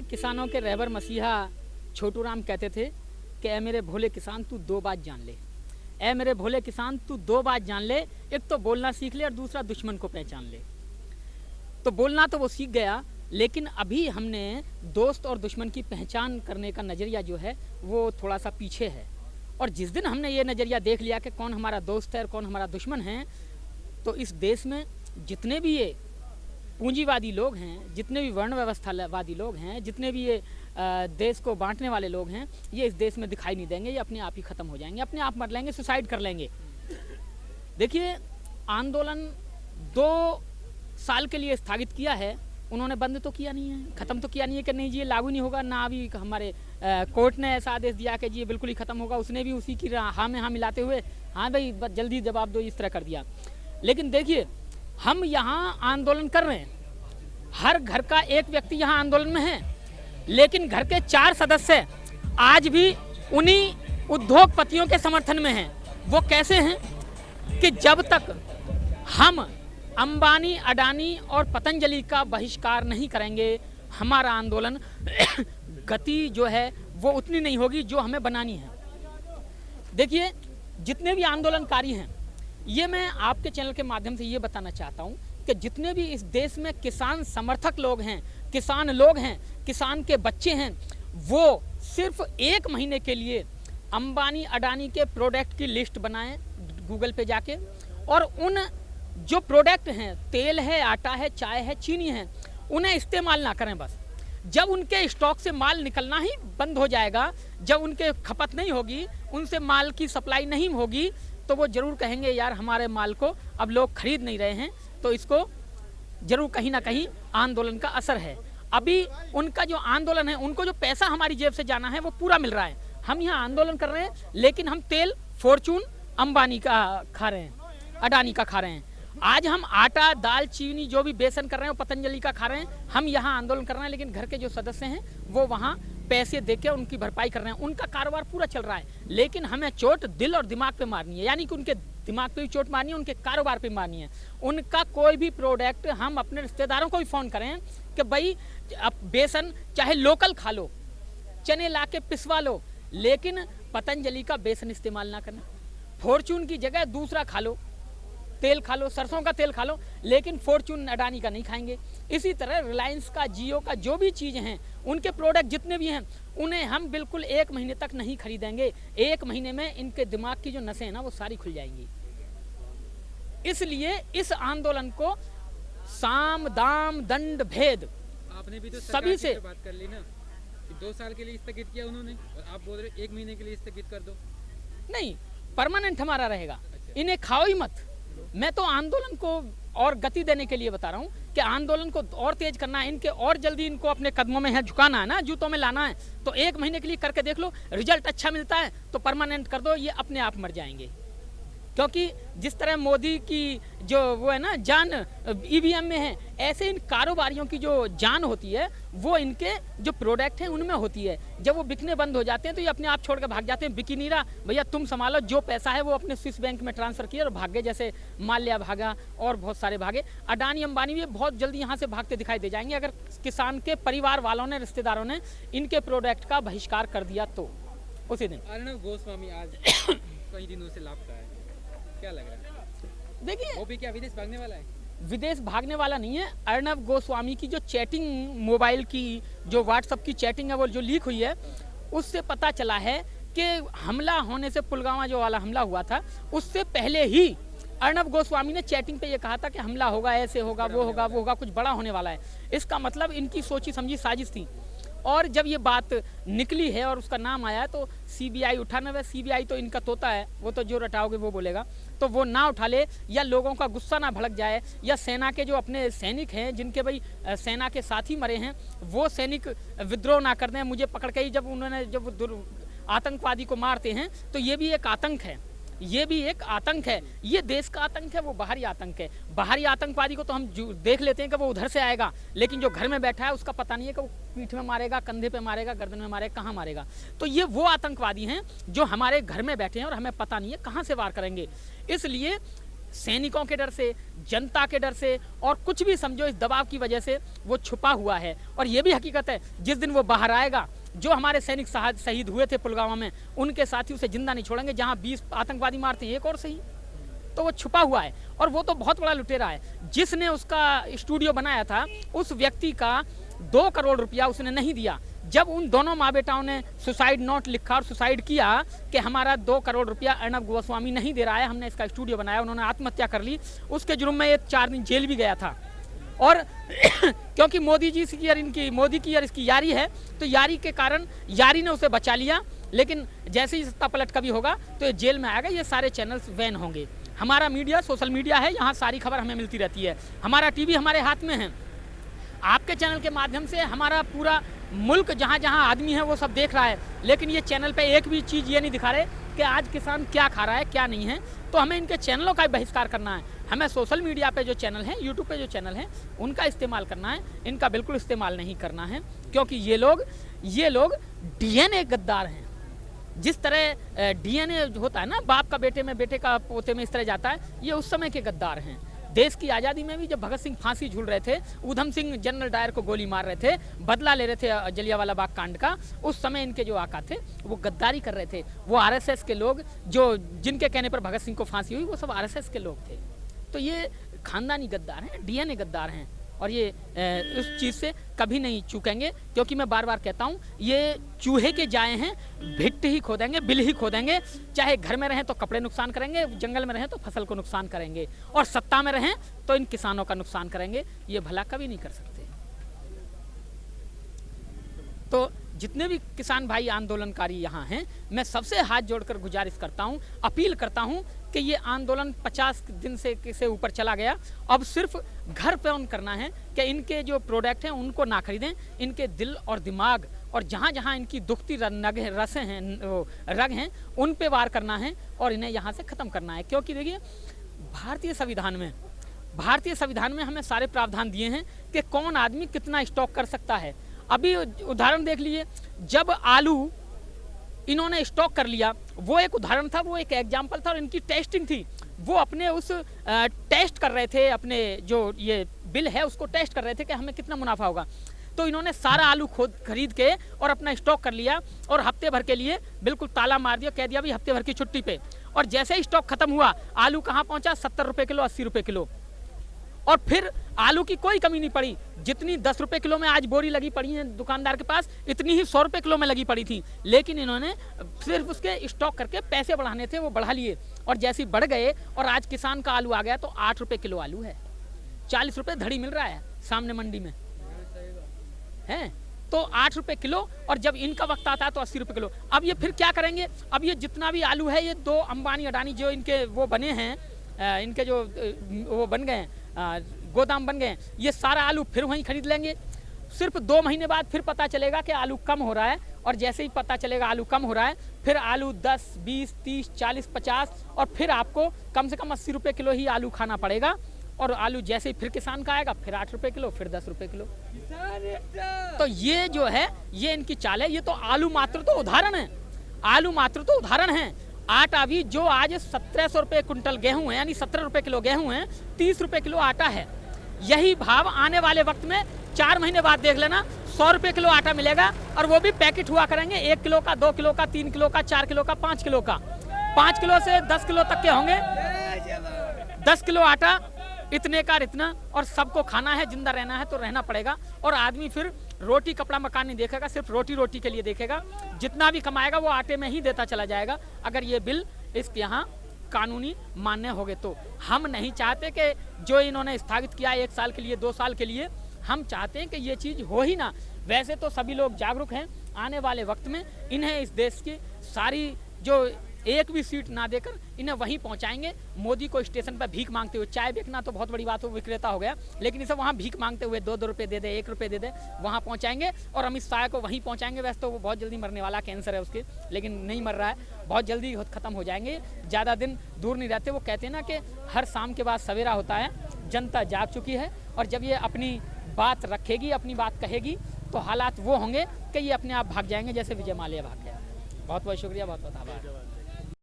किसानों के रहबर मसीहा छोटू राम कहते थे कि ऐ मेरे भोले किसान तू दो बात जान ले, ऐ मेरे भोले किसान तू दो बात जान ले, एक तो बोलना सीख ले और दूसरा दुश्मन को पहचान ले। तो बोलना तो वो सीख गया, लेकिन अभी हमने दोस्त और दुश्मन की पहचान करने का नज़रिया जो है वो थोड़ा सा पीछे है। और जिस दिन हमने ये नज़रिया देख लिया कि कौन हमारा दोस्त है और कौन हमारा दुश्मन है, तो इस देश में जितने भी ये पूंजीवादी लोग हैं, जितने भी वर्ण व्यवस्थावादी लोग हैं, जितने भी ये देश को बांटने वाले लोग हैं, ये इस देश में दिखाई नहीं देंगे। ये अपने आप ही ख़त्म हो जाएंगे, अपने आप मर लेंगे, सुसाइड कर लेंगे। देखिए, आंदोलन 2 साल के लिए स्थगित किया है, उन्होंने बंद तो किया नहीं है, ख़त्म तो किया नहीं है कि नहीं जी ये लागू नहीं होगा। ना अभी हमारे कोर्ट ने ऐसा आदेश दिया कि जी ये बिल्कुल ही ख़त्म होगा। उसने भी उसी की हाँ में हाँ मिलाते हुए हाँ भाई बस जल्दी जवाब दो, इस तरह कर दिया। लेकिन देखिए, हम यहाँ आंदोलन कर रहे हैं, हर घर का एक व्यक्ति यहाँ आंदोलन में है, लेकिन घर के 4 सदस्य आज भी उन्हीं उद्योगपतियों के समर्थन में हैं। वो कैसे हैं कि जब तक हम अंबानी, अडानी और पतंजलि का बहिष्कार नहीं करेंगे, हमारा आंदोलन गति जो है वो उतनी नहीं होगी जो हमें बनानी है। देखिए, जितने भी आंदोलनकारी हैं, ये मैं आपके चैनल के माध्यम से ये बताना चाहता हूँ कि जितने भी इस देश में किसान समर्थक लोग हैं, किसान लोग हैं, किसान के बच्चे हैं, वो सिर्फ 1 महीने के लिए अंबानी, अडानी के प्रोडक्ट की लिस्ट बनाएं गूगल पे जाके, और उन जो प्रोडक्ट हैं, तेल है, आटा है, चाय है, चीनी है, उन्हें इस्तेमाल ना करें। बस जब उनके स्टॉक से माल निकलना ही बंद हो जाएगा, जब उनके खपत नहीं होगी, उनसे माल की सप्लाई नहीं होगी, तो वो ज़रूर कहेंगे यार हमारे माल को अब लोग खरीद नहीं रहे हैं, तो इसको ज़रूर कहीं ना कहीं आंदोलन का असर है। अभी उनका जो आंदोलन है, उनको जो पैसा हमारी जेब से जाना है वो पूरा मिल रहा है। हम यहाँ आंदोलन कर रहे हैं, लेकिन हम तेल फॉर्चून अंबानी का खा रहे हैं, अडानी का खा रहे हैं। आज हम आटा, दाल, चीनी, जो भी बेसन कर रहे हैं वो पतंजलि का खा रहे हैं। हम यहाँ आंदोलन कर रहे हैं, लेकिन घर के जो सदस्य हैं वो वहाँ पैसे देके उनकी भरपाई कर रहे हैं, उनका कारोबार पूरा चल रहा है। लेकिन हमें चोट दिल और दिमाग पे मारनी है, यानी कि उनके दिमाग पे भी चोट मारनी है, उनके कारोबार पे मारनी है। उनका कोई भी प्रोडक्ट हम अपने रिश्तेदारों को भी फ़ोन करें कि भाई अब बेसन चाहे लोकल खा लो, चने ला के पिसवा लो, लेकिन पतंजलि का बेसन इस्तेमाल ना करना। फॉर्चून की जगह दूसरा खा लो, तेल खा लो, सरसों का तेल खा लो, लेकिन फॉर्चून अडानी का नहीं खाएंगे। इसी तरह रिलायंस का, जियो का, जो भी चीज़ें हैं, उनके प्रोडक्ट जितने भी हैं, उन्हें हम बिल्कुल 1 महीने तक नहीं खरीदेंगे। 1 महीने में इनके दिमाग की जो नसें हैं ना वो सारी खुल जाएंगी। इसलिए इस आंदोलन को साम, दाम, दंड, भेद आपने भी तो सभी से बात कर ली ना कि 2 साल के लिए स्थगित किया उन्होंने, और आप बोल रहे 1 महीने के लिए स्थगित कर दो। नहीं, परमानेंट हमारा रहेगा। इन्हें खाओ ही मत। मैं तो आंदोलन को और गति देने के लिए बता रहा हूँ कि आंदोलन को और तेज करना है, इनके और जल्दी इनको अपने कदमों में है झुकाना है ना, जूतों में लाना है। तो 1 महीने के लिए करके देख लो, रिजल्ट अच्छा मिलता है तो परमानेंट कर दो, ये अपने आप मर जाएंगे। क्योंकि जिस तरह मोदी की जो वो है ना जान ईवीएम में है, ऐसे इन कारोबारियों की जो जान होती है वो इनके जो प्रोडक्ट हैं उनमें होती है। जब वो बिकने बंद हो जाते हैं तो ये अपने आप छोड़ कर भाग जाते हैं। बिकी नहीं रहा भैया, तुम संभालो, जो पैसा है वो अपने स्विस बैंक में ट्रांसफर किया और भाग गए। जैसे माल्या भागा और बहुत सारे भागे। अडानी, अंबानी भी बहुत जल्दी यहाँ से भागते दिखाई दे जाएंगे अगर किसान के परिवार वालों ने, रिश्तेदारों ने इनके प्रोडक्ट का बहिष्कार कर दिया तो उसी दिन। अर्णव गोस्वामी आज कई दिनों से लापता है, क्या लग रहा है? देखिए, वो भी क्या विदेश भागने वाला है? विदेश भागने वाला नहीं है। अर्णव गोस्वामी की जो चैटिंग, मोबाइल की जो व्हाट्सएप की चैटिंग है वो जो लीक हुई है, उससे पता चला है कि हमला होने से, पुलवामा जो वाला हमला हुआ था उससे पहले ही अर्णव गोस्वामी ने चैटिंग पे ये कहा था कि हमला होगा, ऐसे होगा, वो होगा, वो होगा, कुछ बड़ा होने वाला है। इसका मतलब इनकी सोची समझी साजिश थी। और जब ये बात निकली है और उसका नाम आया है तो सीबीआई उठाना है। सीबीआई तो इनका तोता है, वो तो जो रटाओगे वो बोलेगा, तो वो ना उठा ले, या लोगों का गुस्सा ना भड़क जाए, या सेना के जो अपने सैनिक हैं जिनके भाई सेना के साथी मरे हैं वो सैनिक विद्रोह ना कर दें। मुझे पकड़ के ही जब उन्होंने जब आतंकवादी को मारते हैं तो ये भी एक आतंक है, ये भी एक आतंक है। ये देश का आतंक है, वो बाहरी आतंक है। बाहरी आतंकवादी को तो हम देख लेते हैं कि वो उधर से आएगा, लेकिन जो घर में बैठा है उसका पता नहीं है कि वो पीठ में मारेगा, कंधे पे मारेगा, गर्दन में मारेगा, कहाँ मारेगा। तो ये वो आतंकवादी हैं जो हमारे घर में बैठे हैं और हमें पता नहीं है कहाँ से वार करेंगे। इसलिए सैनिकों के डर से, जनता के डर से और कुछ भी समझो इस दबाव की वजह से वो छुपा हुआ है। और ये भी हकीकत है जिस दिन वो बाहर आएगा, जो हमारे सैनिक शहीद हुए थे पुलवामा में, उनके साथी उसे जिंदा नहीं छोड़ेंगे। जहां 20 आतंकवादी मारते हैं एक और सही, तो वो छुपा हुआ है और वो तो बहुत बड़ा लुटेरा है। जिसने उसका स्टूडियो बनाया था उस व्यक्ति का 2 करोड़ रुपया उसने नहीं दिया। जब उन दोनों माँ बेटाओं ने सुसाइड नोट लिखा और सुसाइड किया कि हमारा 2 करोड़ रुपया अर्नब गोस्वामी नहीं दे रहा है, हमने इसका स्टूडियो बनाया, उन्होंने आत्महत्या कर ली। उसके जुर्म में ये 4 दिन जेल भी गया था। और क्योंकि मोदी जी की और इसकी यारी है, तो यारी के कारण यारी ने उसे बचा लिया। लेकिन जैसे ही सत्ता पलट कभी होगा तो ये जेल में आएगा, ये सारे चैनल्स बैन होंगे। हमारा मीडिया सोशल मीडिया है, यहाँ सारी खबर हमें मिलती रहती है। हमारा टीवी हमारे हाथ में है। आपके चैनल के माध्यम से हमारा पूरा मुल्क, जहाँ जहाँ आदमी है वो सब देख रहा है। लेकिन ये चैनल पे एक भी चीज़ ये नहीं दिखा रहे कि आज किसान क्या खा रहा है क्या नहीं है। तो हमें इनके चैनलों का बहिष्कार करना है। हमें सोशल मीडिया पे जो चैनल है, यूट्यूब पे जो चैनल है, उनका इस्तेमाल करना है, इनका बिल्कुल इस्तेमाल नहीं करना है। क्योंकि ये लोग DNA गद्दार हैं। जिस तरह DNA होता है ना, बाप का बेटे में, बेटे का पोते में, इस तरह जाता है, ये उस समय के गद्दार हैं। देश की आज़ादी में भी जब भगत सिंह फांसी झूल रहे थे, ऊधम सिंह जनरल डायर को गोली मार रहे थे, बदला ले रहे थे जलियांवाला बाग कांड का, उस समय इनके जो आका थे वो गद्दारी कर रहे थे। वो RSS के लोग, जो जिनके कहने पर भगत सिंह को फांसी हुई, वो सब RSS के लोग थे। तो ये खानदानी गद्दार हैं, DNA गद्दार हैं। और ये उस चीज़ से कभी नहीं चूकेंगे। क्योंकि मैं बार बार कहता हूँ, ये चूहे के जाए हैं, भिट्ट ही खोदेंगे, बिल ही खोदेंगे। चाहे घर में रहें तो कपड़े नुकसान करेंगे, जंगल में रहें तो फसल को नुकसान करेंगे, और सत्ता में रहें तो इन किसानों का नुकसान करेंगे। ये भला कभी नहीं कर सकते। तो जितने भी किसान भाई आंदोलनकारी यहाँ हैं, मैं सबसे हाथ जोड़कर गुजारिश करता हूँ, अपील करता हूँ कि ये आंदोलन 50 दिन से ऊपर चला गया। अब सिर्फ घर पे ऑन करना है कि इनके जो प्रोडक्ट हैं उनको ना खरीदें। इनके दिल और दिमाग और जहाँ जहाँ इनकी दुखती रसें हैं, रग हैं, उन पे वार करना है और इन्हें यहाँ से ख़त्म करना है। क्योंकि देखिए, भारतीय संविधान में हमें सारे प्रावधान दिए हैं कि कौन आदमी कितना स्टॉक कर सकता है। अभी उदाहरण देख लीजिए, जब आलू इन्होंने स्टॉक कर लिया, वो एक उदाहरण था, वो एक एग्जाम्पल था और इनकी टेस्टिंग थी। वो अपने उस टेस्ट कर रहे थे, अपने जो ये बिल है उसको टेस्ट कर रहे थे कि हमें कितना मुनाफा होगा। तो इन्होंने सारा आलू खरीद के और अपना स्टॉक कर लिया और हफ्ते भर के लिए बिल्कुल ताला मार दिया, कह दिया भी हफ्ते भर की छुट्टी पे। और जैसे ही स्टॉक खत्म हुआ, आलू कहाँ पहुँचा? 70 रुपये किलो, 80 रुपये किलो। और फिर आलू की कोई कमी नहीं पड़ी। जितनी 10 रुपये किलो में आज बोरी लगी पड़ी है दुकानदार के पास, इतनी ही 100 रुपये किलो में लगी पड़ी थी। लेकिन इन्होंने सिर्फ उसके स्टॉक करके पैसे बढ़ाने थे, वो बढ़ा लिए। और जैसे ही बढ़ गए और आज किसान का आलू आ गया तो 8 रुपये किलो आलू है, 40 रुपये धड़ी मिल रहा है सामने मंडी में है। तो 8 रुपये किलो, और जब इनका वक्त आता है तो 80 रुपये किलो। अब ये फिर क्या करेंगे? अब ये जितना भी आलू है, ये 2 अंबानी अडानी जो इनके वो बने हैं, इनके जो वो बन गए गोदाम बन गए, ये सारा आलू फिर वहीं खरीद लेंगे। सिर्फ 2 महीने बाद फिर पता चलेगा कि आलू कम हो रहा है। और जैसे ही पता चलेगा आलू कम हो रहा है, फिर आलू 10, 20, 30, 40, 50 और फिर आपको कम से कम 80 रुपये किलो ही आलू खाना पड़ेगा। और आलू जैसे ही फिर किसान का आएगा, फिर 8 रुपये किलो, फिर 10 रुपये किलो। तो ये जो है, ये इनकी चाल है। ये तो आलू मात्र तो उदाहरण है, आलू मात्र तो उदाहरण है। आटा भी जो आज 1700 रुपये कुंटल गेहूं है, यानी 17 रुपये किलो गेहूं है, 30 रुपये किलो आटा है। यही भाव आने वाले वक्त में 4 महीने बाद देख लेना, 100 रुपये किलो आटा मिलेगा। और वो भी पैकेट हुआ करेंगे, 1 किलो का, 2 किलो का, 3 किलो का, 4 किलो का, 5 किलो का। 5 किलो से 10 किलो तक के होंगे। 10 किलो आटा, इतने का इतना। और सबको खाना है, जिंदा रहना है तो रहना पड़ेगा। और आदमी फिर रोटी कपड़ा मकान नहीं देखेगा, सिर्फ रोटी के लिए देखेगा। जितना भी कमाएगा वो आटे में ही देता चला जाएगा, अगर ये बिल इसके यहाँ कानूनी मान्य होंगे तो। हम नहीं चाहते कि जो इन्होंने स्थगित किया 1 साल के लिए, 2 साल के लिए, हम चाहते हैं कि ये चीज़ हो ही ना। वैसे तो सभी लोग जागरूक हैं। आने वाले वक्त में इन्हें इस देश की सारी जो एक भी सीट ना देकर इन्हें वहीं पहुंचाएंगे। मोदी को स्टेशन पर भीख मांगते हुए, चाय बेचना तो बहुत बड़ी बात हो, विक्रेता हो गया, लेकिन इसे वहाँ भीख मांगते हुए 2-2 रुपये दे दे, 1 रुपये दे दे, वहाँ पहुँचाएंगे। और अमित शाह को वहीं पहुँचाएंगे। वैसे तो वो बहुत जल्दी मरने वाला, कैंसर है उसके, लेकिन नहीं मर रहा है, बहुत जल्दी ख़त्म हो जाएंगे, ज़्यादा दिन दूर नहीं रहते। वो कहते हैं ना कि हर शाम के बाद सवेरा होता है, जनता जाग चुकी है। और जब ये अपनी बात रखेगी, अपनी बात कहेगी, तो हालात वो होंगे कि ये अपने आप भाग जाएंगे, जैसे विजय माल्या भाग गया। बहुत बहुत शुक्रिया, बहुत बहुत आभार।